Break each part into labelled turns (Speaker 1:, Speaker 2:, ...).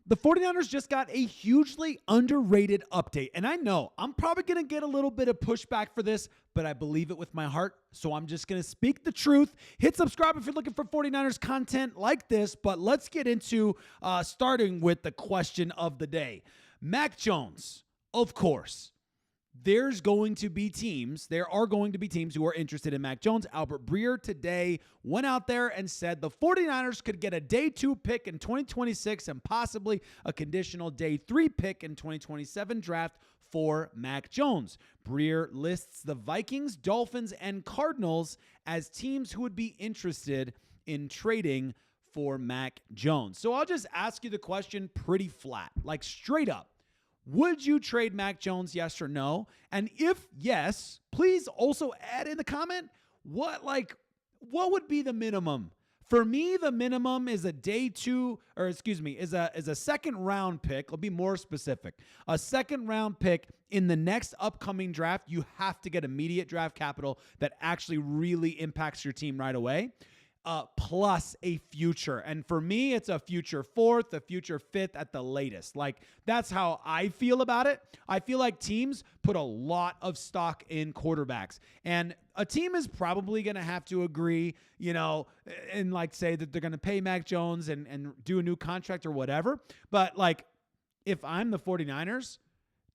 Speaker 1: The 49ers just got a hugely underrated update. And I know I'm probably going to get a little bit of pushback for this, but I believe it with my heart. So I'm just going to speak the truth. Hit subscribe if you're looking for 49ers content like this. But let's get into starting with the question of the day. Mac Jones, of course. There are going to be teams who are interested in Mac Jones. Albert Breer today went out there and said the 49ers could get a day 2 pick in 2026 and possibly a conditional day 3 pick in 2027 draft for Mac Jones. Breer lists the Vikings, Dolphins, and Cardinals as teams who would be interested in trading for Mac Jones. So I'll just ask you the question pretty flat, like straight up. Would you trade Mac Jones, yes or no? And if yes, please also add in the comment, what would be the minimum? For me, the minimum is is a second round pick. I'll be more specific. A second round pick in the next upcoming draft. You have to get immediate draft capital that actually really impacts your team right away. Plus a future. And for me, it's a future 4th, a future 5th at the latest. Like, that's how I feel about it. I feel like teams put a lot of stock in quarterbacks. And a team is probably going to have to agree, and like say that they're going to pay Mac Jones and do a new contract or whatever. But like, if I'm the 49ers,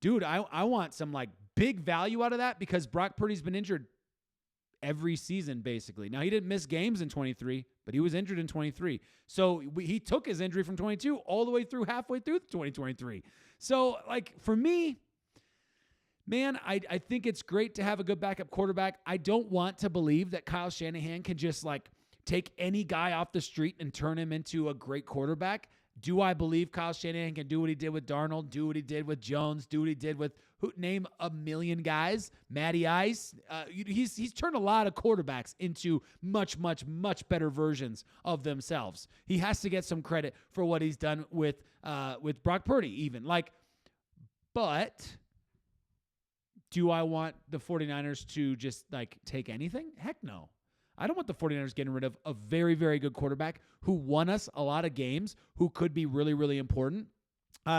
Speaker 1: dude, I want some like big value out of that because Brock Purdy's been injured every season, basically. Now, he didn't miss games in 23, but he was injured in 23. So he took his injury from 22 all the way through halfway through 2023. So, like, for me, man, I think it's great to have a good backup quarterback. I don't want to believe that Kyle Shanahan can just, like, take any guy off the street and turn him into a great quarterback. Do I believe Kyle Shanahan can do what he did with Darnold, do what he did with Jones, do what he did with, name a million guys, Matty Ice? He's turned a lot of quarterbacks into much, much, much better versions of themselves. He has to get some credit for what he's done with Brock Purdy even. But do I want the 49ers to just take anything? Heck no. I don't want the 49ers getting rid of a very, very good quarterback who won us a lot of games, who could be really, really important.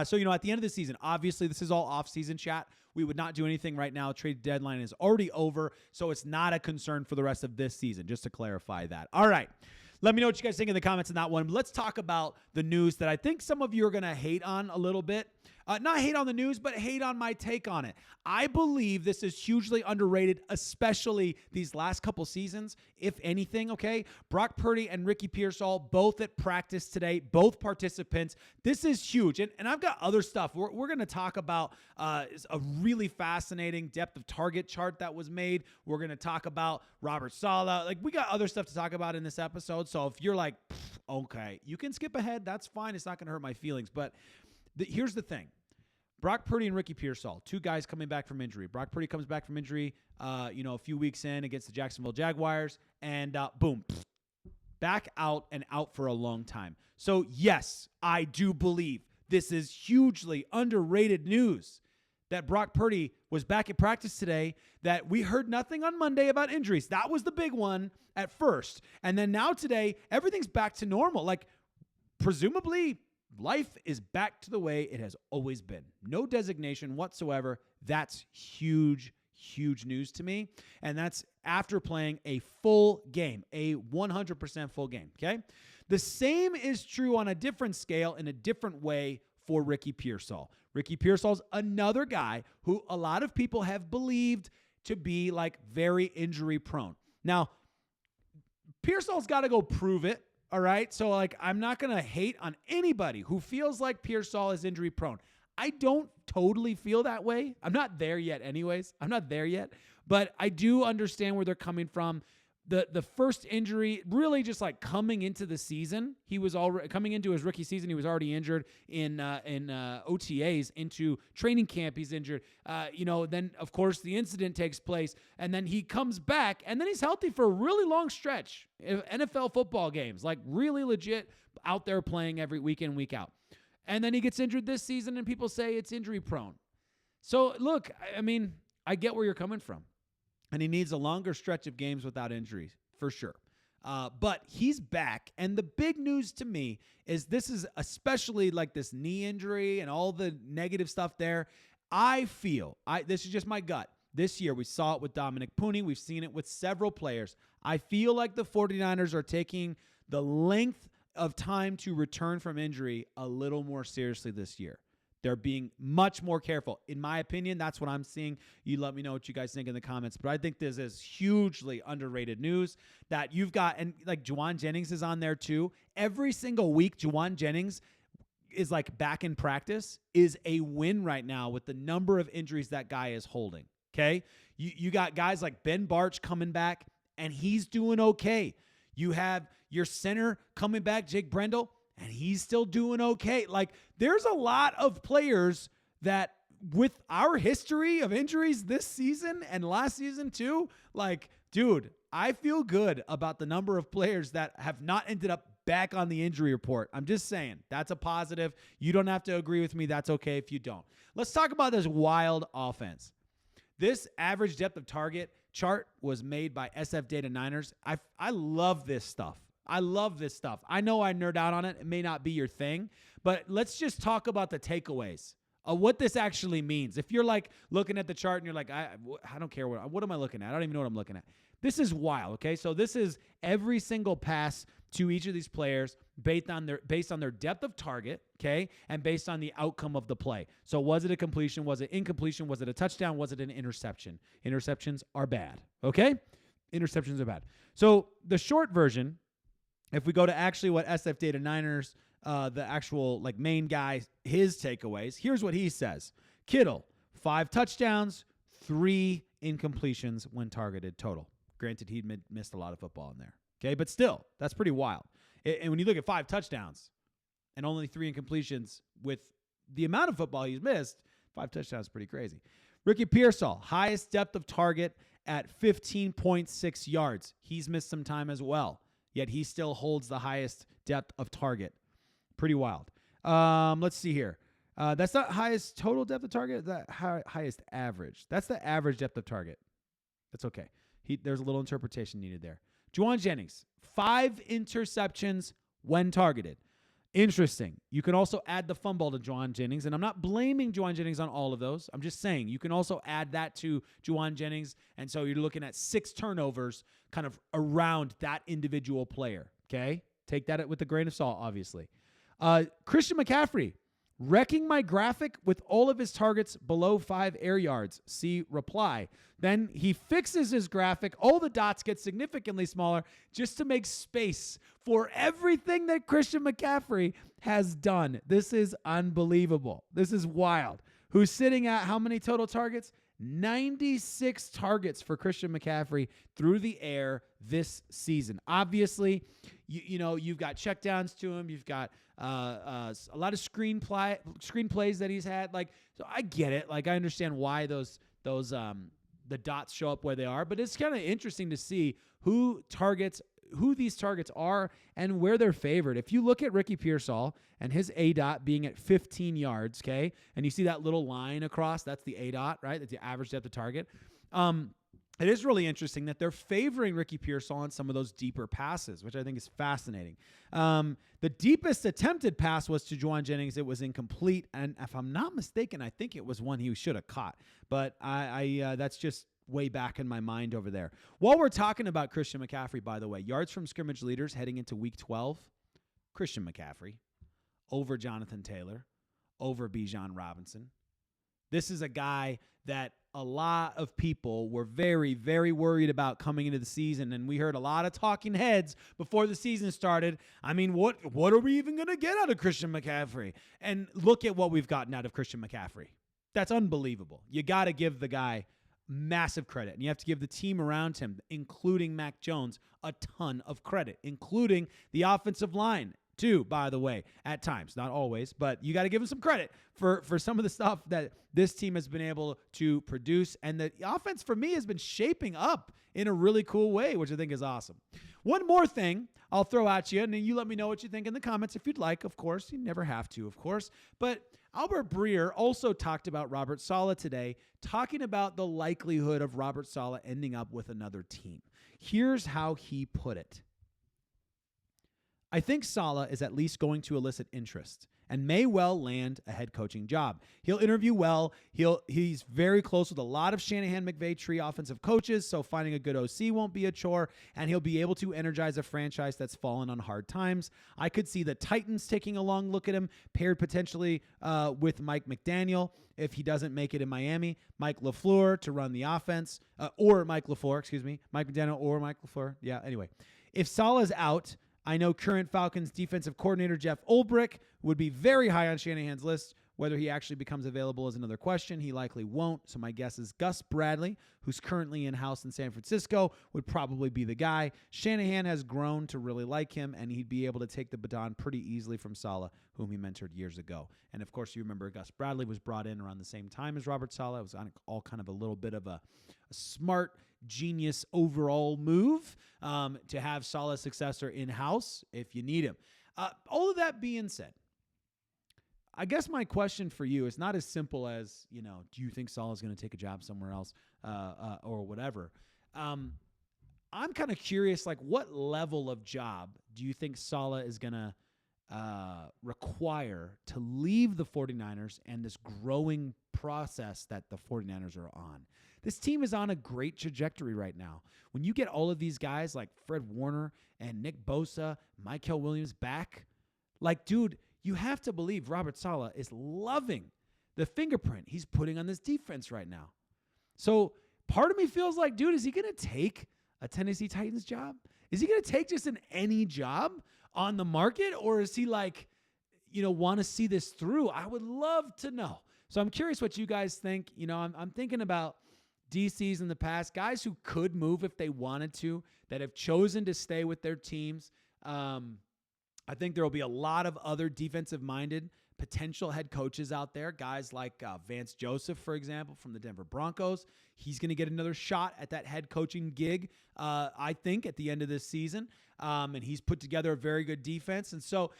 Speaker 1: So at the end of the season, obviously this is all off-season chat. We would not do anything right now. Trade deadline is already over, so it's not a concern for the rest of this season, just to clarify that. All right. Let me know what you guys think in the comments on that one. Let's talk about the news that I think some of you are going to hate on a little bit. Not hate on the news, but hate on my take on it. I believe this is hugely underrated, especially these last couple seasons, if anything, okay? Brock Purdy and Ricky Pearsall, both at practice today, both participants. This is huge. And I've got other stuff. We're going to talk about a really fascinating depth of target chart that was made. We're going to talk about Robert Saleh. We got other stuff to talk about in this episode. So if you're like, okay, you can skip ahead. That's fine. It's not going to hurt my feelings. But here's the thing. Brock Purdy and Ricky Pearsall, two guys coming back from injury. Brock Purdy comes back from injury, a few weeks in against the Jacksonville Jaguars, and boom, back out and out for a long time. So yes, I do believe this is hugely underrated news that Brock Purdy was back at practice today, that we heard nothing on Monday about injuries. That was the big one at first. And then now today, everything's back to normal. Presumably, life is back to the way it has always been. No designation whatsoever. That's huge, huge news to me. And that's after playing a full game, a 100% full game, okay? The same is true on a different scale in a different way for Ricky Pearsall. Ricky Pearsall's another guy who a lot of people have believed to be very injury prone. Now, Pearsall's got to go prove it. All right. So I'm not going to hate on anybody who feels like Pearsall is injury prone. I don't totally feel that way. I'm not there yet anyways. I'm not there yet, but I do understand where they're coming from. The first injury really just coming into the season, he was already coming into his rookie season. He was already injured in OTAs. Into training camp, he's injured. Then of course the incident takes place, and then he comes back, and then he's healthy for a really long stretch. NFL football games, really legit out there playing every week in, week out. And then he gets injured this season, and people say it's injury prone. So look, I get where you're coming from. And he needs a longer stretch of games without injuries, for sure. But he's back. And the big news to me is this is especially like this knee injury and all the negative stuff there. I feel, this is just my gut. This year, we saw it with Dominic Puni. We've seen it with several players. I feel like the 49ers are taking the length of time to return from injury a little more seriously this year. They're being much more careful. In my opinion, that's what I'm seeing. You let me know what you guys think in the comments. But I think this is hugely underrated news that you've got, and like Juwan Jennings is on there too. Every single week, Juwan Jennings is like back in practice is a win right now with the number of injuries that guy is holding. Okay. You got guys like Ben Barch coming back and he's doing okay. You have your center coming back, Jake Brendel, and he's still doing okay. Like there's a lot of players that with our history of injuries this season and last season too, like, dude, I feel good about the number of players that have not ended up back on the injury report. I'm just saying that's a positive. You don't have to agree with me. That's okay if you don't. Let's talk about this wild offense. This average depth of target chart was made by SF Data Niners. I love this stuff. I love this stuff. I know I nerd out on it. It may not be your thing, but let's just talk about the takeaways of what this actually means. If you're like looking at the chart and you're like, I don't care. What am I looking at? I don't even know what I'm looking at. This is wild, okay? So this is every single pass to each of these players based on their depth of target, okay, and based on the outcome of the play. So was it a completion? Was it incompletion? Was it a touchdown? Was it an interception? Interceptions are bad, okay? Interceptions are bad. So the short version, if we go to actually what SF Data Niners, the actual like main guy, his takeaways, here's what he says. Kittle, 5 touchdowns, 3 incompletions when targeted total. Granted, he'd missed a lot of football in there. Okay, but still, that's pretty wild. And when you look at 5 touchdowns and only 3 incompletions with the amount of football he's missed, 5 touchdowns is pretty crazy. Ricky Pearsall, highest depth of target at 15.6 yards. He's missed some time as well, yet he still holds the highest depth of target. Pretty wild. Let's see here. That's not highest total depth of target. That highest average. That's the average depth of target. That's okay. There's a little interpretation needed there. Juwan Jennings, 5 interceptions when targeted. Interesting. You can also add the fumble to Juwan Jennings, and I'm not blaming Juwan Jennings on all of those. I'm just saying you can also add that to Juwan Jennings, and so you're looking at 6 turnovers kind of around that individual player, okay? Take that with a grain of salt, obviously. Christian McCaffrey, wrecking my graphic with all of his targets below 5 air yards. See reply. Then he fixes his graphic. All the dots get significantly smaller just to make space for everything that Christian McCaffrey has done. This is unbelievable. This is wild. Who's sitting at how many total targets? 96 targets for Christian McCaffrey through the air this season. Obviously, you've got checkdowns to him. You've got a lot of screen plays that he's had. Like, so I get it. Like, I understand why the dots show up where they are, but it's kind of interesting to see who these targets are and where they're favored. If you look at Ricky Pearsall and his A-dot being at 15 yards, okay, and you see that little line across, that's the A-dot, right? That's the average depth of target. It is really interesting that they're favoring Ricky Pearsall on some of those deeper passes, which I think is fascinating. The deepest attempted pass was to Juwan Jennings. It was incomplete, and if I'm not mistaken, I think it was one he should have caught. But that's just way back in my mind over there. While we're talking about Christian McCaffrey, by the way, yards from scrimmage leaders heading into week 12, Christian McCaffrey over Jonathan Taylor, over Bijan Robinson. This is a guy that a lot of people were very, very worried about coming into the season, and we heard a lot of talking heads before the season started. I mean, what are we even going to get out of Christian McCaffrey? And look at what we've gotten out of Christian McCaffrey. That's unbelievable. You got to give the guy massive credit, and you have to give the team around him, including Mac Jones, a ton of credit, including the offensive line too, by the way, at times, not always, but you got to give him some credit for some of the stuff that this team has been able to produce, and the offense for me has been shaping up in a really cool way, which I think is awesome. One more thing I'll throw at you, and then you let me know what you think in the comments if you'd like, of course. You never have to, of course, but Albert Breer also talked about Robert Saleh today, talking about the likelihood of Robert Saleh ending up with another team. Here's how he put it. I think Saleh is at least going to elicit interest and may well land a head coaching job. He'll interview well. He's very close with a lot of Shanahan McVay tree offensive coaches, so finding a good OC won't be a chore, and he'll be able to energize a franchise that's fallen on hard times. I could see the Titans taking a long look at him, paired potentially with Mike McDaniel if he doesn't make it in Miami. Mike McCaffrey to run the offense, Mike McDaniel or Mike LaFleur. Yeah, anyway. If Saleh's out, I know current Falcons defensive coordinator Jeff Ulbrich would be very high on Shanahan's list. Whether he actually becomes available is another question. He likely won't. So my guess is Gus Bradley, who's currently in-house in San Francisco, would probably be the guy. Shanahan has grown to really like him, and he'd be able to take the baton pretty easily from Saleh, whom he mentored years ago. And, of course, you remember Gus Bradley was brought in around the same time as Robert Saleh. It was all kind of a little bit of a smart, genius overall move to have Saleh's successor in-house if you need him. All of that being said, I guess my question for you is not as simple as, do you think Saleh is going to take a job somewhere else or whatever? I'm kind of curious, what level of job do you think Saleh is going to require to leave the 49ers and this growing process that the 49ers are on? This team is on a great trajectory right now. When you get all of these guys like Fred Warner and Nick Bosa, Mykel Williams back, dude, you have to believe Robert Saleh is loving the fingerprint he's putting on this defense right now. So part of me feels like, dude, is he going to take a Tennessee Titans job? Is he going to take just any job on the market? Or is he want to see this through? I would love to know. So I'm curious what you guys think. I'm thinking about DCs in the past, guys who could move if they wanted to, that have chosen to stay with their teams. I think there will be a lot of other defensive-minded potential head coaches out there, guys like Vance Joseph, for example, from the Denver Broncos. He's going to get another shot at that head coaching gig, I think, at the end of this season. And he's put together a very good defense. And so,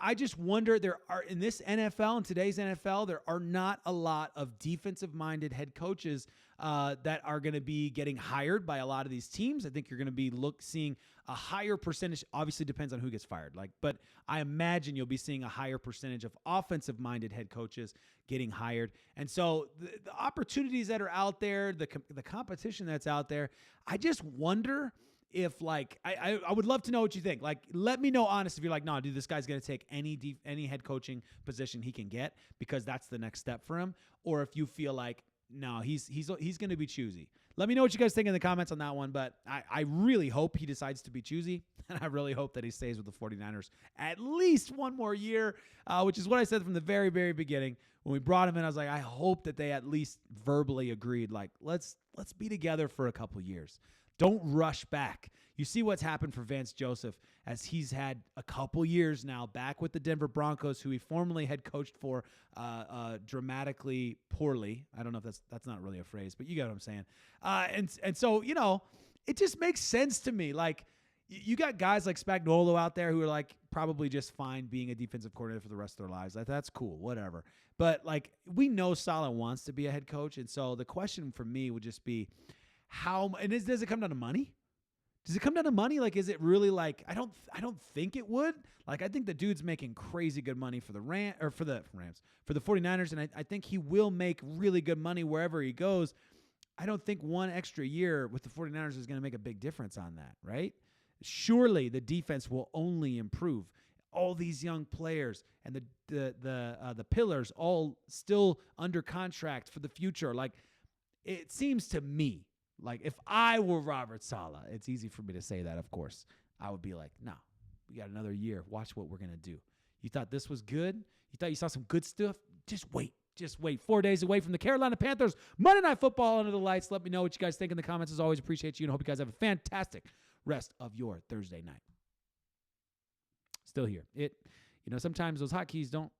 Speaker 1: I just wonder, in this NFL, in today's NFL, there are not a lot of defensive-minded head coaches that are going to be getting hired by a lot of these teams. I think you're going to be seeing a higher percentage. Obviously, depends on who gets fired. But I imagine you'll be seeing a higher percentage of offensive-minded head coaches getting hired. And so the opportunities that are out there, the competition that's out there, I just wonder if I would love to know what you think. Let me know honest if you're no, dude, this guy's going to take any head coaching position he can get because that's the next step for him. Or if you feel no, he's going to be choosy. Let me know what you guys think in the comments on that one, but I really hope he decides to be choosy, and I really hope that he stays with the 49ers at least one more year, which is what I said from the very, very beginning. When we brought him in, I was I hope that they at least verbally agreed, let's be together for a couple years. Don't rush back. You see what's happened for Vance Joseph as he's had a couple years now back with the Denver Broncos, who he formerly had coached for dramatically poorly. I don't know if that's not really a phrase, but you get what I'm saying. And so, it just makes sense to me. You got guys like Spagnuolo out there who are probably just fine being a defensive coordinator for the rest of their lives. That's cool, whatever. But we know Saleh wants to be a head coach. And so the question for me would just be, does it come down to money? Does it come down to money? Is it really I don't think it would. I think the dude's making crazy good money for the Rams, for the 49ers, and I think he will make really good money wherever he goes. I don't think one extra year with the 49ers is going to make a big difference on that, right? Surely the defense will only improve. All these young players and the pillars all still under contract for the future. It seems to me if I were Robert Saleh, it's easy for me to say that, of course. I would be no, we got another year. Watch what we're going to do. You thought this was good? You thought you saw some good stuff? Just wait. 4 days away from the Carolina Panthers. Monday Night Football under the lights. Let me know what you guys think in the comments. As always, appreciate you and hope you guys have a fantastic rest of your Thursday night. Still here. Sometimes those hotkeys don't